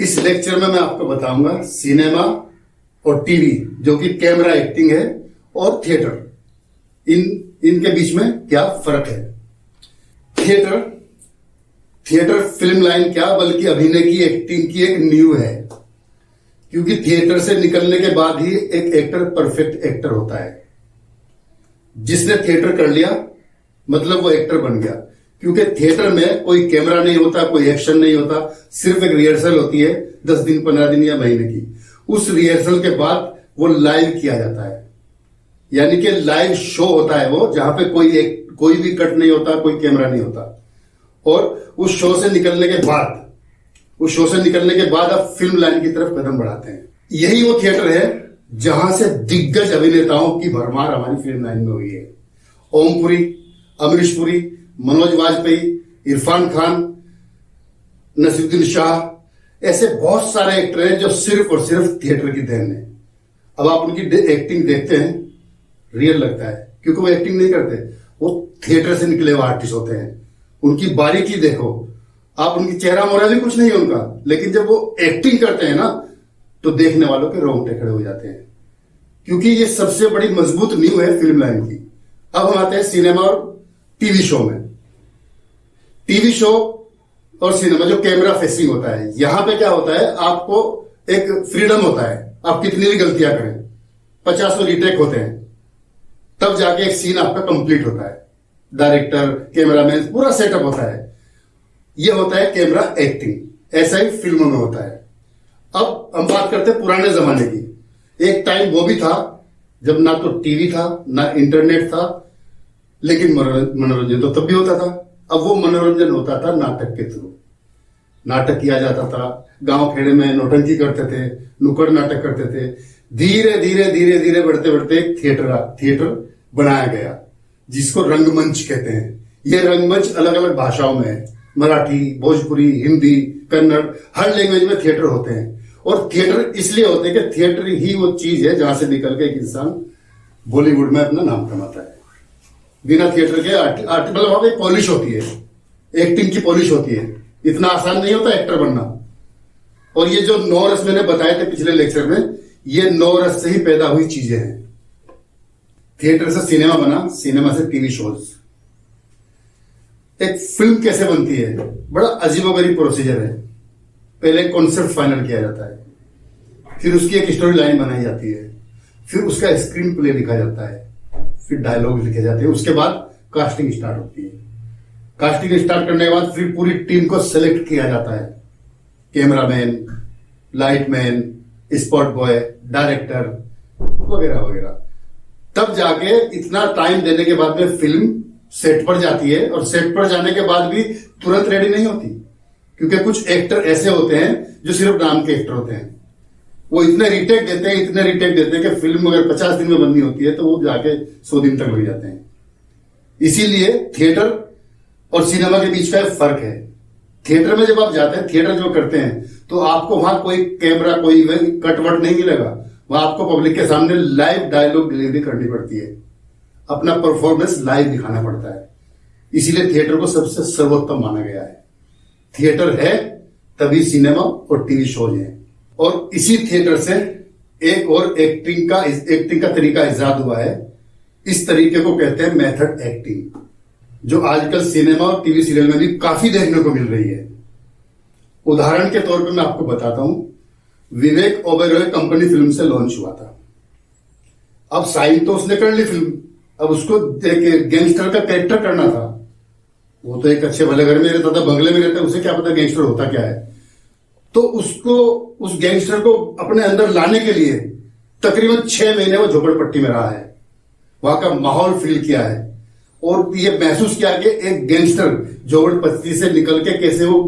इस लेक्चर में मैं आपको बताऊंगा सिनेमा और टीवी जो कि कैमरा एक्टिंग है और थिएटर इनके बीच में क्या फर्क है। थिएटर फिल्म लाइन क्या बल्कि अभिनय की एक्टिंग की एक नींव है, क्योंकि थिएटर से निकलने के बाद ही एक एक्टर परफेक्ट एक्टर होता है। जिसने थिएटर कर लिया मतलब वो एक्टर बन गया, क्योंकि थिएटर में कोई कैमरा नहीं होता, कोई एक्शन नहीं होता, सिर्फ एक रिहर्सल होती है 10 दिन 15 दिन या महीने की। उस रिहर्सल के बाद वो लाइव किया जाता है, यानी कि लाइव शो होता है वो, जहां पे कोई भी कट नहीं होता, कोई कैमरा नहीं होता। और उस शो से निकलने के बाद आप फिल्म लाइन की तरफ कदम बढ़ाते हैं। यही वो थिएटर है जहां से दिग्गज अभिनेताओं की भरमार हमारी फिल्म लाइन में हुई है। ओमपुरी, अमरीश पुरी, मनोज वाजपेयी, इरफान खान, नसीरुद्दीन शाह, ऐसे बहुत सारे एक्टर हैं जो सिर्फ और सिर्फ थिएटर की देन है। अब आप उनकी एक्टिंग देखते हैं, रियल लगता है, क्योंकि वो एक्टिंग नहीं करते, वो थिएटर से निकले हुए आर्टिस्ट होते हैं। उनकी बारीकी देखो आप, उनकी चेहरा मोहरा भी कुछ नहीं है उनका, लेकिन जब वो एक्टिंग करते हैं ना तो देखने वालों के रोंगटे खड़े हो जाते हैं, क्योंकि ये सबसे बड़ी मजबूत नींव है फिल्म लाइन की। अब हम आते हैं सिनेमा और टीवी शो में। टीवी शो और सिनेमा जो कैमरा फेसिंग होता है, यहां पे क्या होता है, आपको एक फ्रीडम होता है, आप कितनी भी गलतियां करें, 50 रीटेक होते हैं, तब जाके एक सीन आपका कंप्लीट होता है। डायरेक्टर, कैमरामैन, पूरा सेटअप होता है। यह होता है कैमरा एक्टिंग। ऐसा ही फिल्मों में होता है। अब हम बात करते हैं पुराने जमाने की। एक टाइम वो भी था जब ना तो टीवी था ना इंटरनेट था, लेकिन मनोरंजन तो तब भी होता था। अब वो मनोरंजन होता था नाटक के थ्रू। नाटक किया जाता था, गांव खेड़े में नौटंकी करते थे, नुक्कड़ नाटक करते थे। धीरे धीरे धीरे धीरे बढ़ते बढ़ते थिएटर बनाया गया, जिसको रंगमंच कहते हैं। ये रंगमंच अलग अलग भाषाओं में है, मराठी, भोजपुरी, हिंदी, कन्नड़, हर लैंग्वेज में थिएटर होते हैं। और थिएटर इसलिए होते हैं कि थिएटर ही वो चीज है जहां से निकल के एक इंसान बॉलीवुड में अपना नाम कमाता है। बिना थिएटर के मतलब वहां पे पॉलिश होती है, एक्टिंग की पॉलिश होती है। इतना आसान नहीं होता एक्टर बनना। और ये जो 9 रस मैंने बताए थे पिछले लेक्चर में, ये 9 रस से ही पैदा हुई चीजें हैं। थिएटर से सिनेमा बना, सिनेमा से टीवी शोज। एक फिल्म कैसे बनती है, बड़ा अजीबोगरीब प्रोसीजर है। पहले कॉन्सेप्ट फाइनल किया जाता है, फिर उसकी एक स्टोरी लाइन बनाई जाती है, फिर उसका स्क्रीन प्ले लिखा जाता है, फिर डायलॉग लिखे जाते हैं, उसके बाद कास्टिंग स्टार्ट होती है। कास्टिंग स्टार्ट करने के बाद फिर पूरी टीम को सेलेक्ट किया जाता है। Cameraman, lightman, spot boy, director वगैरह वगैरह। तब जाके इतना टाइम देने के बाद में फिल्म सेट पर जाती है। और सेट पर जाने के बाद भी तुरंत रेडी नहीं होती, क्योंकि कुछ एक्टर ऐसे होते हैं जो सिर्फ नाम के एक्टर होते हैं। वो इतने रीटेक देते हैं कि फिल्म अगर 50 दिन में बननी होती है तो वो जाके 100 दिन तक लग जाते हैं। इसीलिए थिएटर और सिनेमा के बीच का फर्क है। थिएटर में जब आप जाते हैं, थिएटर जो करते हैं, तो आपको वहां कोई कैमरा, कोई कटवट नहीं मिलेगा। वहां आपको पब्लिक के सामने लाइव डायलॉग डिलीवरी करनी पड़ती है, अपना परफॉर्मेंस लाइव दिखाना पड़ता है। इसीलिए थिएटर को सबसे सर्वोत्तम माना गया है। थिएटर है तभी सिनेमा और टीवी शोज हैं। और इसी थिएटर से एक और एक्टिंग का तरीका इजाद हुआ है। इस तरीके को कहते हैं मेथड एक्टिंग, जो आजकल सिनेमा और टीवी सीरियल में भी काफी देखने को मिल रही है। उदाहरण के तौर पर मैं आपको बताता हूं, विवेक ओबेरॉय कंपनी फिल्म से लॉन्च हुआ था। अब साइन तो उसने कर ली फिल्म, अब उसको एक गैंगस्टर का कैरेक्टर करना था। वो तो एक अच्छे भले घर में रहता था, बंगले में रहता है, उसे क्या पता गैंगस्टर होता क्या है। तो उसको, उस गैंगस्टर को अपने अंदर लाने के लिए तकरीबन 6 महीने वो झोपड़पट्टी में रहा है, वहां का माहौल फील किया है और ये महसूस किया कि एक गैंगस्टर झोपड़पट्टी से निकल के कैसे वो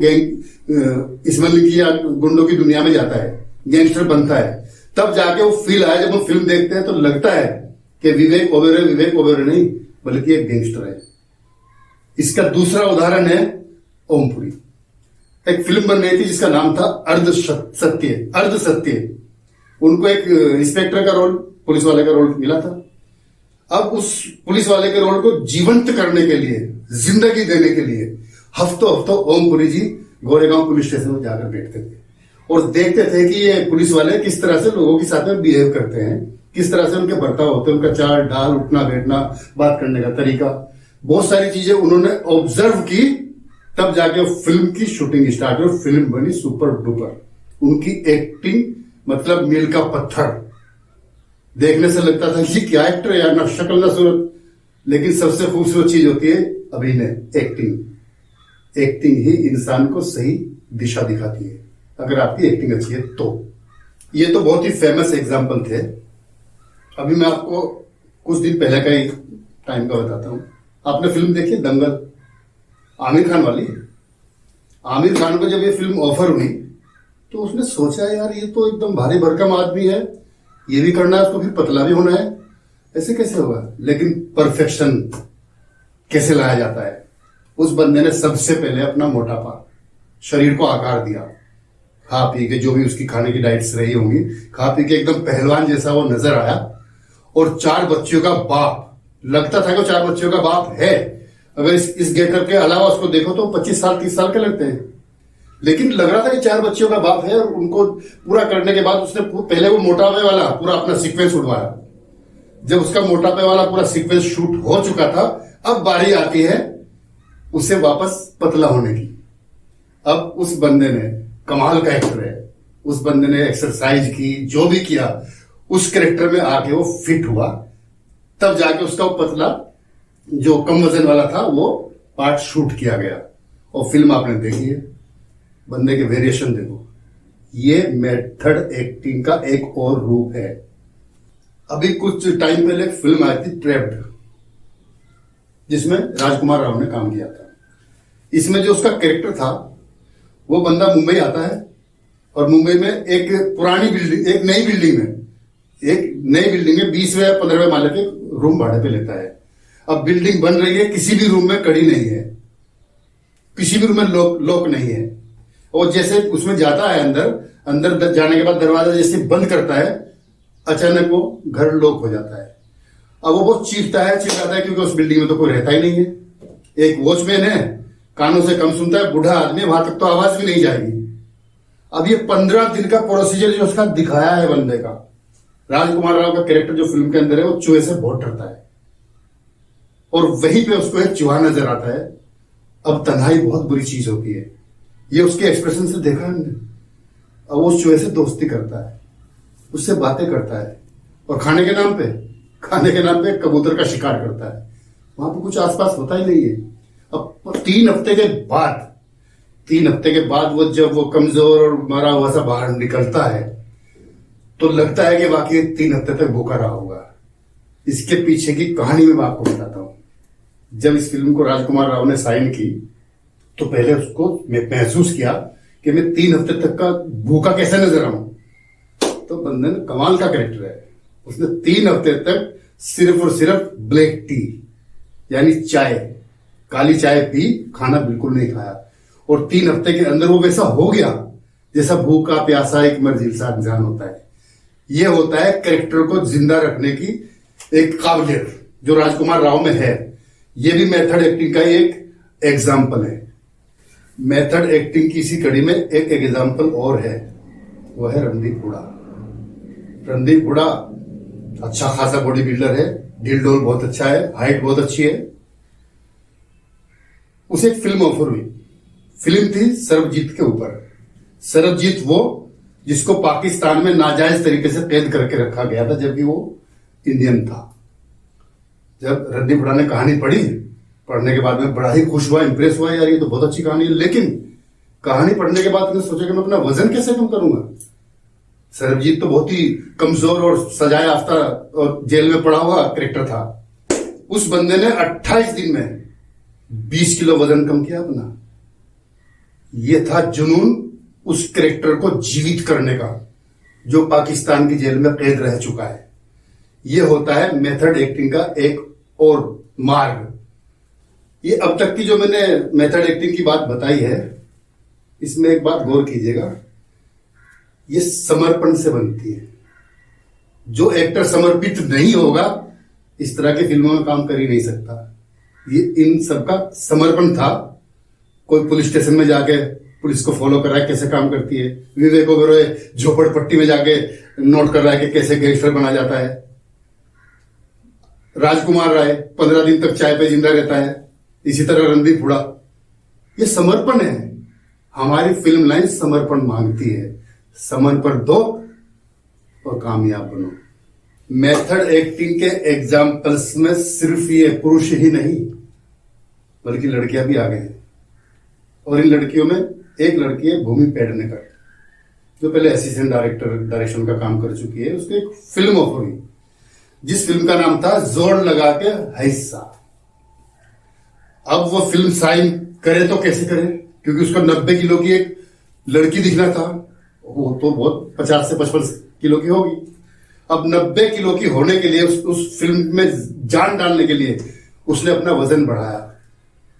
स्मगलिंग की या गुंडों की दुनिया में जाता है, गैंगस्टर बनता है। तब जाके वो फील आया। जब हम फिल्म देखते हैं तो लगता है कि विवेक ओबेरॉय नहीं बल्कि एक गैंगस्टर है। इसका दूसरा उदाहरण है ओमपुरी। एक फिल्म बन रही थी जिसका नाम था अर्ध सत्य। उनको एक इंस्पेक्टर का रोल, पुलिस वाले का रोल मिला था। अब उस पुलिस वाले के रोल को जीवंत करने के लिए, जिंदगी देने के लिए हफ्तों ओमपुरी जी गोरेगांव पुलिस स्टेशन में जाकर बैठते थे और देखते थे कि ये पुलिस वाले किस तरह से लोगों के साथ में बिहेव करते हैं, किस तरह से उनके बर्ताव होते हैं, उनका चाल ढाल, उठना बैठना, बात करने का तरीका, बहुत सारी चीजें उन्होंने ऑब्जर्व की। तब जाके फिल्म की शूटिंग स्टार्ट हुई और फिल्म बनी सुपर डुपर। उनकी एक्टिंग मतलब मील का पत्थर, देखने से लगता था कि क्या एक्टर है यार, ना शक्ल ना सूरत। लेकिन सबसे खूबसूरत चीज होती है अभिनय, एक्टिंग। एक्टिंग ही इंसान को सही दिशा दिखाती है, अगर आपकी एक्टिंग अच्छी है तो। ये तो बहुत ही फेमस एग्जाम्पल थे। अभी मैं आपको कुछ दिन पहले का ही टाइम का बताता हूं। आपने फिल्म देखी दंगल, आमिर खान वाली? आमिर खान को जब ये फिल्म ऑफर हुई तो उसने सोचा यार ये तो एकदम भारी भरकम आदमी है, ये भी करना है उसको, फिर पतला भी होना है, ऐसे कैसे होगा? लेकिन परफेक्शन कैसे लाया जाता है? उस बंदे ने सबसे पहले अपना मोटापा, शरीर को आकार दिया, खा पी के, जो भी उसकी खाने की डाइट्स रही होंगी, खा पी के एकदम पहलवान जैसा वो नजर आया। और 4 बच्चियों का बाप, लगता था कि 4 बच्चियों का बाप है। अगर इस गेटअप के अलावा उसको देखो तो 25 साल 30 साल के लगते हैं, लेकिन लग रहा था कि 4 बच्चियों का बाप है। और उनको पूरा करने के बाद उसने पहले वो मोटापे वाला पूरा अपना सीक्वेंस उड़वाया। जब उसका मोटापे वाला पूरा सीक्वेंस शूट हो चुका था, अब बारी आती है उसे वापस पतला होने की। अब उस बंदे ने, कमाल का एक्टर है, उस बंदे ने एक्सरसाइज की, जो भी किया, उस कैरेक्टर में आके वो फिट हुआ। तब जाके उसका वो पतला, जो कम वजन वाला था, वो पार्ट शूट किया गया और फिल्म आपने देखी है। बंदे के वेरिएशन देखो। ये मेथड एक्टिंग का एक और रूप है। अभी कुछ टाइम पहले एक फिल्म आई थी ट्रैप्ड, जिसमें राजकुमार राव ने काम किया था। इसमें जो उसका कैरेक्टर था, वो बंदा मुंबई आता है और मुंबई में एक पुरानी बिल्डिंग, एक नई बिल्डिंग में 20वें या 15वें माले के रूम भाड़े पे लेता है। अब बिल्डिंग बन रही है, किसी भी रूम में कड़ी नहीं है, किसी भी रूम में लॉक नहीं है। और जैसे उसमें जाता है अंदर जाने के बाद दरवाजा जैसे बंद करता है, अचानक वो घर लॉक हो जाता है। अब वो बहुत चिल्लाता है क्योंकि उस बिल्डिंग में तो कोई रहता ही नहीं है। एक वॉचमैन है, कानों से कम सुनता है, बूढ़ा आदमी, वहां तक तो आवाज भी नहीं जाएगी। अब ये 15 दिन का प्रोसीजर जो उसका दिखाया है बंदे का, राजकुमार राव का कैरेक्टर जो फिल्म के अंदर है, वो चूहे से बहुत डरता है और वहीं पे उसको एक चूहा नजर आता है। अब तन्हाई बहुत बुरी चीज होती है, ये उसके एक्सप्रेशन से देखा हमने। अब वो उस चूहे से दोस्ती करता है, उससे बातें करता है और खाने के नाम पे कबूतर का शिकार करता है। वहां पे कुछ आसपास होता ही नहीं है। अब 3 हफ्ते के बाद वो जब वो कमजोर और मरा हुआ सा बाहर निकलता है तो लगता है कि वाकई 3 हफ्ते तक भूखा रहा होगा। इसके पीछे की कहानी मैं आपको बताता हूं। जब इस फिल्म को राजकुमार राव ने साइन की तो पहले उसको मैं महसूस किया कि मैं 3 हफ्ते तक का भूखा कैसे नजर आऊं। तो बंदे ने कमाल का कैरेक्टर है, उसने 3 हफ्ते तक सिर्फ और सिर्फ ब्लैक टी यानी चाय, काली चाय पी, खाना बिल्कुल नहीं खाया। और 3 हफ्ते के अंदर वो वैसा हो गया जैसा भूखा प्यासा एक मर्जिल सा इंसान होता है। ये होता है कैरेक्टर को जिंदा रखने की एक काबिलियत जो राजकुमार राव में है। ये भी मेथड एक्टिंग का एक एग्जाम्पल है। मेथड एक्टिंग की इसी कड़ी में एक एग्जाम्पल और है, वो है रणदीप हुडा। रणदीप हुडा अच्छा खासा बॉडी बिल्डर है, ढील डोल बहुत अच्छा है, हाइट बहुत अच्छी है। उसे एक फिल्म ऑफर हुई। फिल्म थी सरबजीत के ऊपर। सरबजीत वो जिसको पाकिस्तान में नाजायज तरीके से कैद करके रखा गया था, जबकि वो इंडियन था। जब रणदीप हुडा ने कहानी पढ़ने के बाद में बड़ा ही खुश हुआ, इंप्रेस हुआ, यार ये तो बहुत अच्छी कहानी है। लेकिन कहानी पढ़ने के बाद उसने सोचा कि मैं अपना वजन कैसे कम करूंगा। सरबजीत तो बहुत ही कमजोर और सजाया याफ्ता और जेल में पड़ा हुआ कैरेक्टर था। उस बंदे ने 28 दिन में 20 किलो वजन कम किया अपना। यह था जुनून उस कैरेक्टर को जीवित करने का, जो पाकिस्तान की जेल में कैद रह चुका है। यह होता है मेथड एक्टिंग का एक और मार्ग। ये अब तक की जो मैंने मेथड एक्टिंग की बात बताई है, इसमें एक बात गौर कीजिएगा, ये समर्पण से बनती है। जो एक्टर समर्पित नहीं होगा इस तरह की फिल्मों में काम कर ही नहीं सकता। ये इन सबका समर्पण था। कोई पुलिस स्टेशन में जाके पुलिस को फॉलो कर रहा है, कैसे काम करती है। विवेक ओबेरॉय झोपड़पट्टी में जाके नोट कर रहा है कि कैसे गैंगस्टर बना जाता है। राजकुमार राय 15 दिन तक चाय पे जिंदा रहता है। इसी तरह रणदीप हुडा। ये समर्पण है। हमारी फिल्म लाइन समर्पण मांगती है। समर्पण दो और कामयाब बनो। मेथड एक्टिंग के एग्जाम्पल्स में सिर्फ ये पुरुष ही नहीं बल्कि लड़कियां भी आ गए हैं। और इन लड़कियों में एक लड़की है भूमि पेडनेकर, जो पहले असिस्टेंट डायरेक्शन का काम कर चुकी है। उसको एक फिल्म ऑफर हुई जिस फिल्म का नाम था जोर लगा के हिस्सा। अब वो फिल्म साइन करे तो कैसे करे, क्योंकि उसको 90 किलो की एक लड़की दिखना था। वो तो बहुत 50 से 55 किलो की होगी। अब 90 किलो की होने के लिए उस फिल्म में जान डालने के लिए उसने अपना वजन बढ़ाया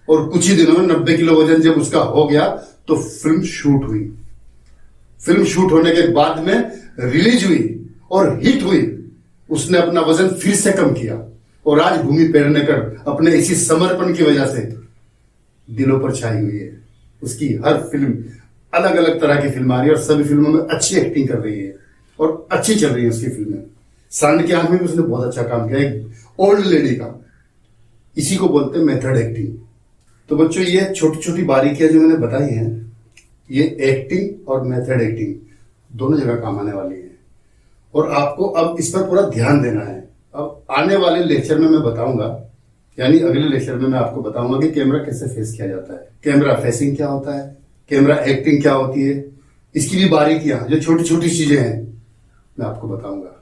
और कुछ ही दिनों में 90 किलो वजन जब उसका हो गया तो फिल्म शूट हुई। फिल्म शूट होने के बाद में रिलीज हुई और हिट हुई। उसने अपना वजन फिर से कम किया और आज भूमि पेडनेकर अपने इसी समर्पण की वजह से दिलों पर छाई हुई है। उसकी हर फिल्म अलग अलग तरह की फिल्म आ रही है और सभी फिल्मों में अच्छी एक्टिंग कर रही है और अच्छी चल रही है उसकी फिल्में। सांड की आंख में भी उसने बहुत अच्छा काम किया, एक ओल्ड लेडी का। इसी को बोलते हैं मेथड एक्टिंग। तो बच्चों, ये छोटी छोटी बारीकियां जो मैंने बताई हैं, ये एक्टिंग और मेथड एक्टिंग दोनों जगह काम आने वाली है और आपको अब इस पर पूरा ध्यान देना है। अब आने वाले लेक्चर में मैं बताऊंगा, यानी अगले लेक्चर में मैं आपको बताऊंगा कि कैमरा कैसे फेस किया जाता है, कैमरा फेसिंग क्या होता है, कैमरा एक्टिंग क्या होती है, इसकी भी बारीकियां जो छोटी छोटी चीजें हैं मैं आपको बताऊंगा।